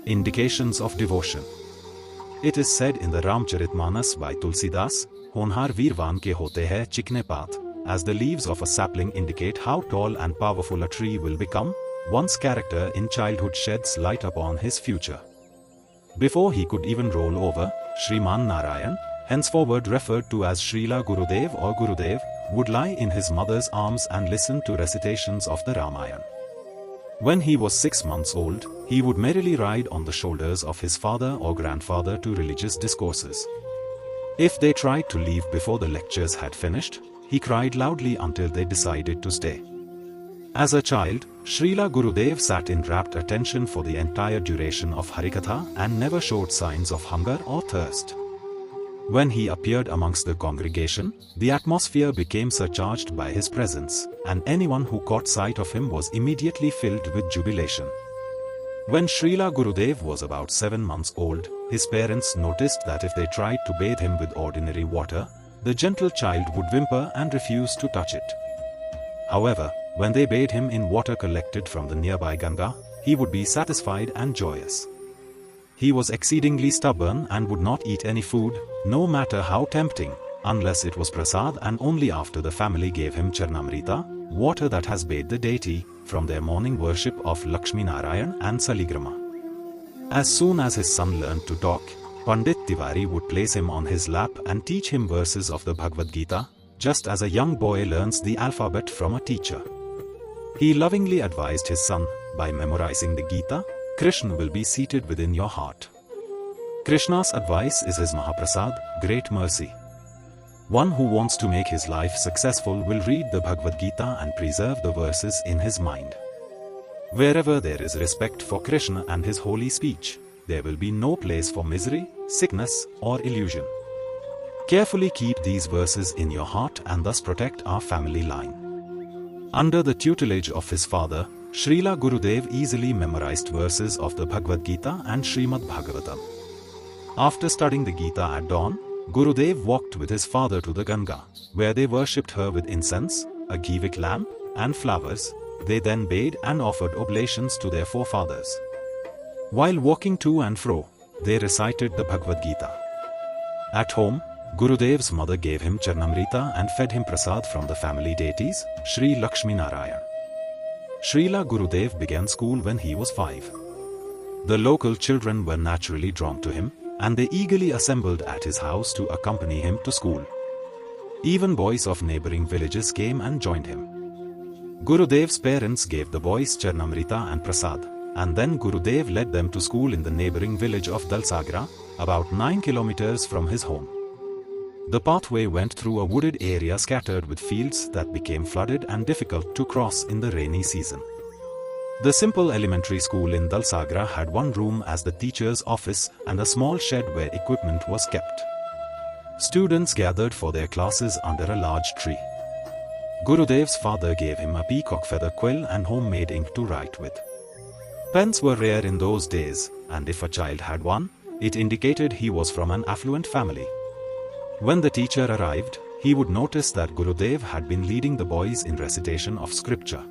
Indications of devotion. It is said in the Ramcharitmanas by Tulsidas, Honhar Veervan ke hote hai chikne paat, as the leaves of a sapling indicate how tall and powerful a tree will become, one's character in childhood sheds light upon his future. Before he could even roll over, Sriman Narayana, henceforward referred to as Srila Gurudeva or Gurudev, would lie in his mother's arms and listen to recitations of the Ramayan. When he was 6 months old, he would merrily ride on the shoulders of his father or grandfather to religious discourses. If they tried to leave before the lectures had finished, he cried loudly until they decided to stay. As a child, Srila Gurudev sat in rapt attention for the entire duration of Harikatha and never showed signs of hunger or thirst. When he appeared amongst the congregation, the atmosphere became surcharged by his presence, and anyone who caught sight of him was immediately filled with jubilation. When Srila Gurudev was about 7 months old, his parents noticed that if they tried to bathe him with ordinary water, the gentle child would whimper and refuse to touch it. However, when they bathed him in water collected from the nearby Ganga, he would be satisfied and joyous. He was exceedingly stubborn and would not eat any food, no matter how tempting, unless it was prasad, and only after the family gave him charnamrita, water that has bathed the deity, from their morning worship of Lakshmi Narayan and Saligrama. As soon as his son learned to talk, Pandit Tiwari would place him on his lap and teach him verses of the Bhagavad-gita, just as a young boy learns the alphabet from a teacher. He lovingly advised his son, by memorizing the Gita, Krishna will be seated within your heart. Krishna's advice is his Mahaprasad, great mercy. One who wants to make his life successful will read the Bhagavad-gita and preserve the verses in his mind. Wherever there is respect for Krishna and his holy speech, there will be no place for misery, sickness, or illusion. Carefully keep these verses in your heart and thus protect our family line. Under the tutelage of his father, Srila Gurudev easily memorized verses of the Bhagavad-gita and Srimad Bhagavatam. After studying the Gita at dawn, Gurudev walked with his father to the Ganga, where they worshipped her with incense, a ghee-wick lamp, and flowers. They then bathed and offered oblations to their forefathers. While walking to and fro, they recited the Bhagavad-gita. At home, Gurudev's mother gave him charnamrita and fed him prasad from the family deities, Sri Lakshmi Narayana. Srila Gurudev began school when he was 5. The local children were naturally drawn to him, and they eagerly assembled at his house to accompany him to school. Even boys of neighboring villages came and joined him. Gurudev's parents gave the boys charnamrita and prasad, and then Gurudev led them to school in the neighboring village of Dalsagra, about 9 kilometers from his home. The pathway went through a wooded area scattered with fields that became flooded and difficult to cross in the rainy season. The simple elementary school in Dalsagra had one room as the teacher's office and a small shed where equipment was kept. Students gathered for their classes under a large tree. Gurudev's father gave him a peacock feather quill and homemade ink to write with. Pens were rare in those days, and if a child had one, it indicated he was from an affluent family. When the teacher arrived, he would notice that Gurudev had been leading the boys in recitation of scripture.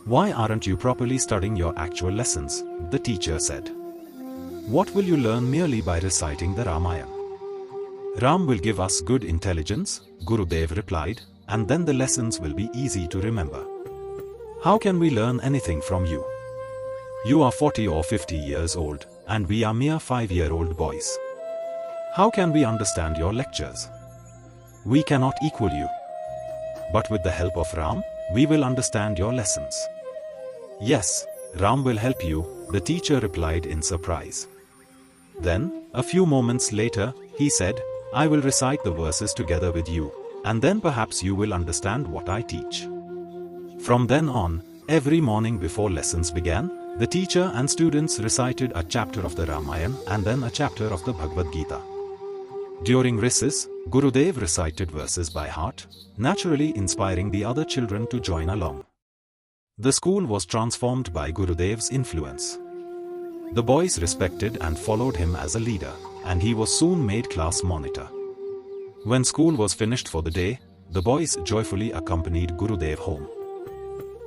"Why aren't you properly studying your actual lessons?" the teacher said. "What will you learn merely by reciting the Ramayan?" "Ram will give us good intelligence," Gurudev replied, "and then the lessons will be easy to remember. How can we learn anything from you? You are 40 or 50 years old, and we are mere 5-year-old boys. How can we understand your lectures? We cannot equal you. But with the help of Ram, we will understand your lessons." "Yes, Ram will help you," the teacher replied in surprise. Then, a few moments later, he said, "I will recite the verses together with you, and then perhaps you will understand what I teach." From then on, every morning before lessons began, the teacher and students recited a chapter of the Ramayan and then a chapter of the Bhagavad-gita. During recess, Gurudev recited verses by heart, naturally inspiring the other children to join along. The school was transformed by Gurudev's influence. The boys respected and followed him as a leader, and he was soon made class monitor. When school was finished for the day, the boys joyfully accompanied Gurudev home.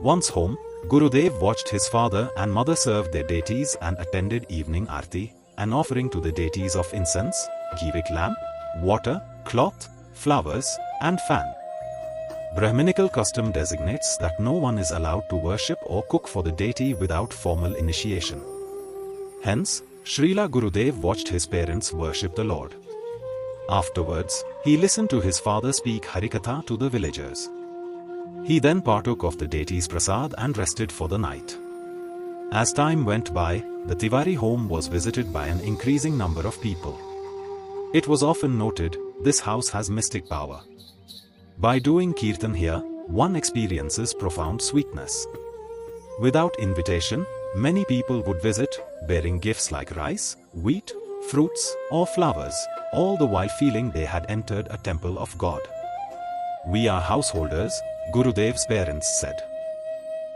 Once home, Gurudev watched his father and mother serve their deities and attended evening arti, an offering to the deities of incense, ghee-wick lamp, water, cloth, flowers, and fan. Brahminical custom designates that no one is allowed to worship or cook for the deity without formal initiation. Hence, Srila Gurudev watched his parents worship the Lord. Afterwards, he listened to his father speak Harikatha to the villagers. He then partook of the deity's prasad and rested for the night. As time went by, the Tiwari home was visited by an increasing number of people. It was often noted, this house has mystic power. By doing kirtan here, one experiences profound sweetness. Without invitation, many people would visit, bearing gifts like rice, wheat, fruits, or flowers, all the while feeling they had entered a temple of God. We are householders, Gurudev's parents said.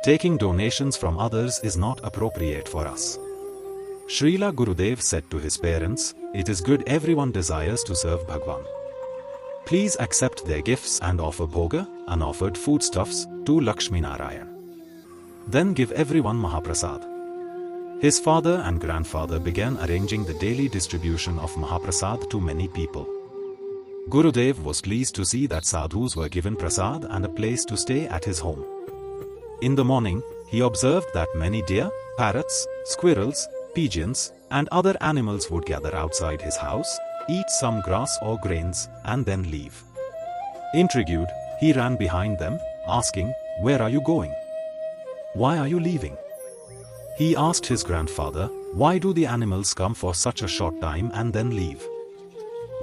Taking donations from others is not appropriate for us. Srila Gurudev said to his parents, it is good everyone desires to serve Bhagavan. Please accept their gifts and offer bhoga, unoffered foodstuffs, to Lakshmi Narayana. Then give everyone Mahaprasad. His father and grandfather began arranging the daily distribution of Mahaprasad to many people. Gurudev was pleased to see that sadhus were given prasad and a place to stay at his home. In the morning, he observed that many deer, parrots, squirrels, pigeons, and other animals would gather outside his house, eat some grass or grains, and then leave. Intrigued, he ran behind them, asking, "Where are you going? Why are you leaving?" He asked his grandfather, "Why do the animals come for such a short time and then leave?"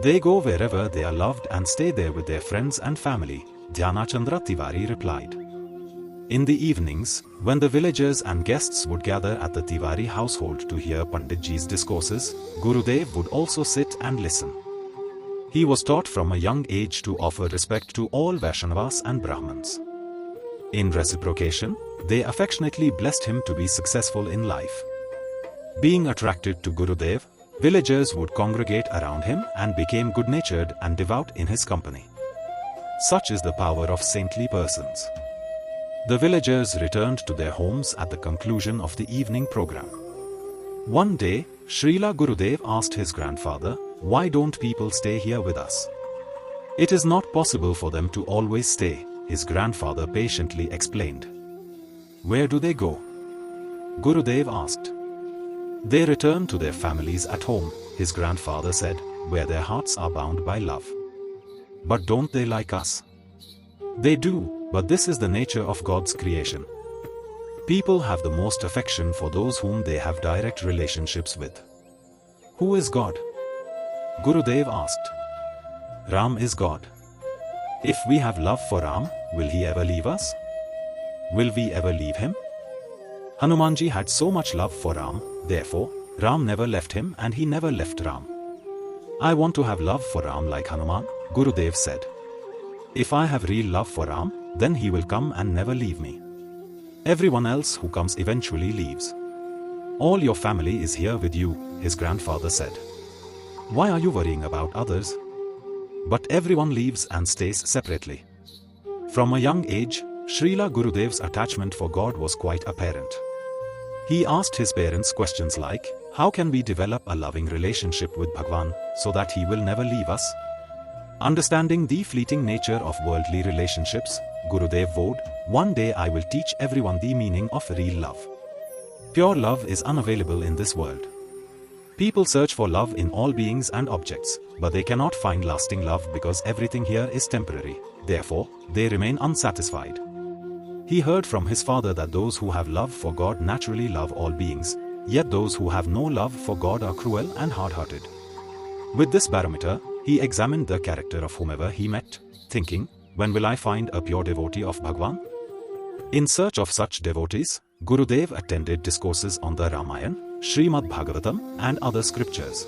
"They go wherever they are loved and stay there with their friends and family," Dhyanachandra Tiwari replied. In the evenings, when the villagers and guests would gather at the Tiwari household to hear Panditji's discourses, Gurudev would also sit and listen. He was taught from a young age to offer respect to all Vaishnavas and Brahmins. In reciprocation, they affectionately blessed him to be successful in life. Being attracted to Gurudev, villagers would congregate around him and became good-natured and devout in his company. Such is the power of saintly persons. The villagers returned to their homes at the conclusion of the evening program. One day, Srila Gurudev asked his grandfather, "Why don't people stay here with us?" "It is not possible for them to always stay," his grandfather patiently explained. "Where do they go?" Gurudev asked. "They return to their families at home," his grandfather said, "where their hearts are bound by love." "But don't they like us?" "They do, but this is the nature of God's creation. People have the most affection for those whom they have direct relationships with." "Who is God?" Gurudev asked. "Ram is God. If we have love for Ram, will he ever leave us? Will we ever leave him? Hanumanji had so much love for Ram, therefore, Ram never left him and he never left Ram. I want to have love for Ram like Hanuman," Gurudev said. "If I have real love for Ram, then he will come and never leave me. Everyone else who comes eventually leaves. All your family is here with you," his grandfather said. "Why are you worrying about others?" But everyone leaves and stays separately. From a young age, Srila Gurudev's attachment for God was quite apparent. He asked his parents questions like, "How can we develop a loving relationship with Bhagavan so that he will never leave us?" Understanding the fleeting nature of worldly relationships, Gurudev vowed, "One day I will teach everyone the meaning of real love. Pure love is unavailable in this world. People search for love in all beings and objects, but they cannot find lasting love because everything here is temporary. Therefore, they remain unsatisfied." He heard from his father that those who have love for God naturally love all beings, yet those who have no love for God are cruel and hard-hearted. With this barometer, he examined the character of whomever he met, thinking, "When will I find a pure devotee of Bhagavan?" In search of such devotees, Gurudev attended discourses on the Ramayan, Srimad Bhagavatam, and other scriptures.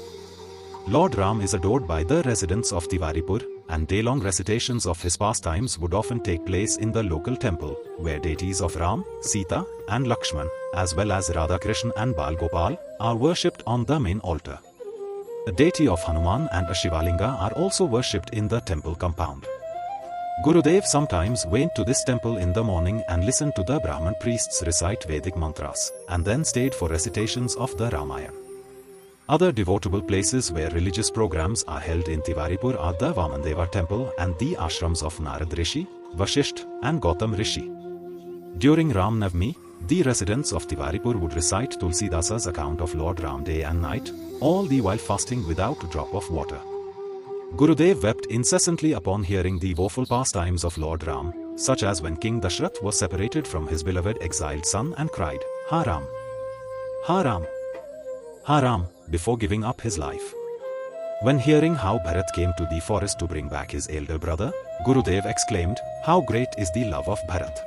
Lord Ram is adored by the residents of Tiwaripur, and day-long recitations of his pastimes would often take place in the local temple, where deities of Ram, Sita, and Lakshman, as well as Radhakrishna and Bal Gopal, are worshipped on the main altar. A deity of Hanuman and a Shivalinga are also worshipped in the temple compound. Gurudev sometimes went to this temple in the morning and listened to the Brahmin priests recite Vedic mantras, and then stayed for recitations of the Ramayan. Other devotable places where religious programs are held in Tiwaripur are the Vamandeva temple and the ashrams of Narad Rishi, Vashisht, and Gautam Rishi. During Ram Navami, the residents of Tiwaripur would recite Tulsidasa's account of Lord Ram day and night, all the while fasting without a drop of water. Gurudev wept incessantly upon hearing the woeful pastimes of Lord Ram, such as when King Dashrath was separated from his beloved exiled son and cried, "Ha Ram! Ha Ram! Ha Ram!" before giving up his life. When hearing how Bharat came to the forest to bring back his elder brother, Gurudev exclaimed, "How great is the love of Bharat!"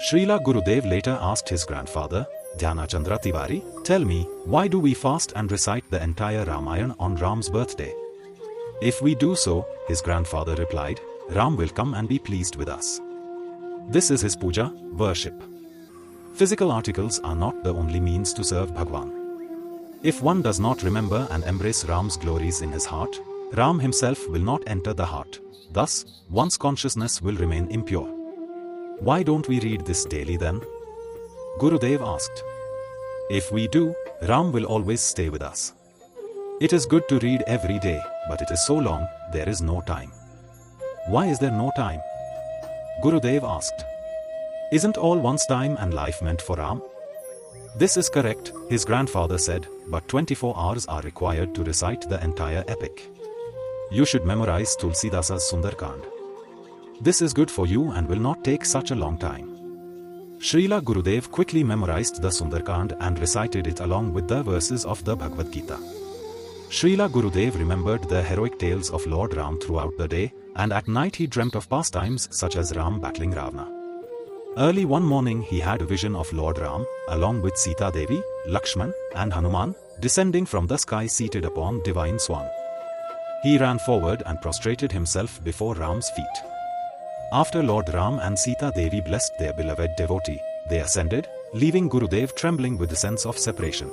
Srila Gurudev later asked his grandfather, Dhyanachandra Tiwari, "Tell me, why do we fast and recite the entire Ramayana on Ram's birthday?" "If we do so," his grandfather replied, "Ram will come and be pleased with us. This is his puja, worship." Physical articles are not the only means to serve Bhagavan. If one does not remember and embrace Ram's glories in his heart, Ram himself will not enter the heart. Thus, one's consciousness will remain impure. Why don't we read this daily then? Gurudev asked. If we do, Ram will always stay with us. It is good to read every day, but it is so long, there is no time. Why is there no time? Gurudev asked. Isn't all one's time and life meant for Ram? This is correct, his grandfather said, but 24 hours are required to recite the entire epic. You should memorize Tulsidasa's Sundarkand. This is good for you and will not take such a long time. Srila Gurudev quickly memorized the Sundarkand and recited it along with the verses of the Bhagavad-gita. Srila Gurudev remembered the heroic tales of Lord Ram throughout the day, and at night he dreamt of pastimes such as Ram battling Ravana. Early one morning he had a vision of Lord Ram, along with Sita Devi, Lakshman, and Hanuman, descending from the sky seated upon divine swan. He ran forward and prostrated himself before Ram's feet. After Lord Ram and Sita Devi blessed their beloved devotee, they ascended, leaving Gurudev trembling with the sense of separation.